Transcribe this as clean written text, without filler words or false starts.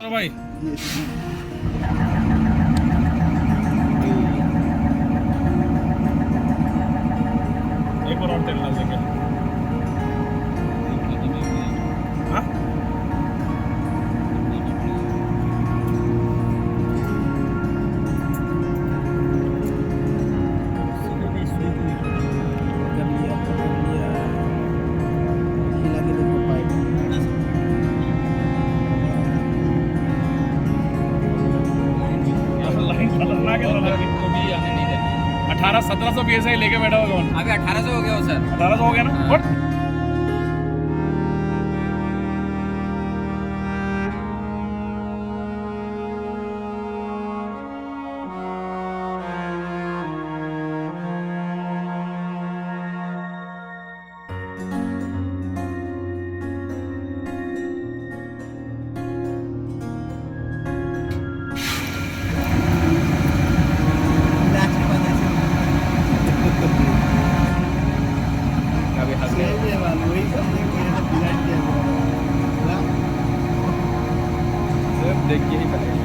चलो भाई एक बार और तेल डाल देंगे। हाँ? लाइन खतरनाक है साला की। तो भी आने नहीं देना। 1800-1700 PSI लेके बैठा होगा कौन? अभी 1800 हो गया हो सर। 1800 हो गया ना? हाँ। Good. अभी हंस गया। सिर्फ देख के ही पता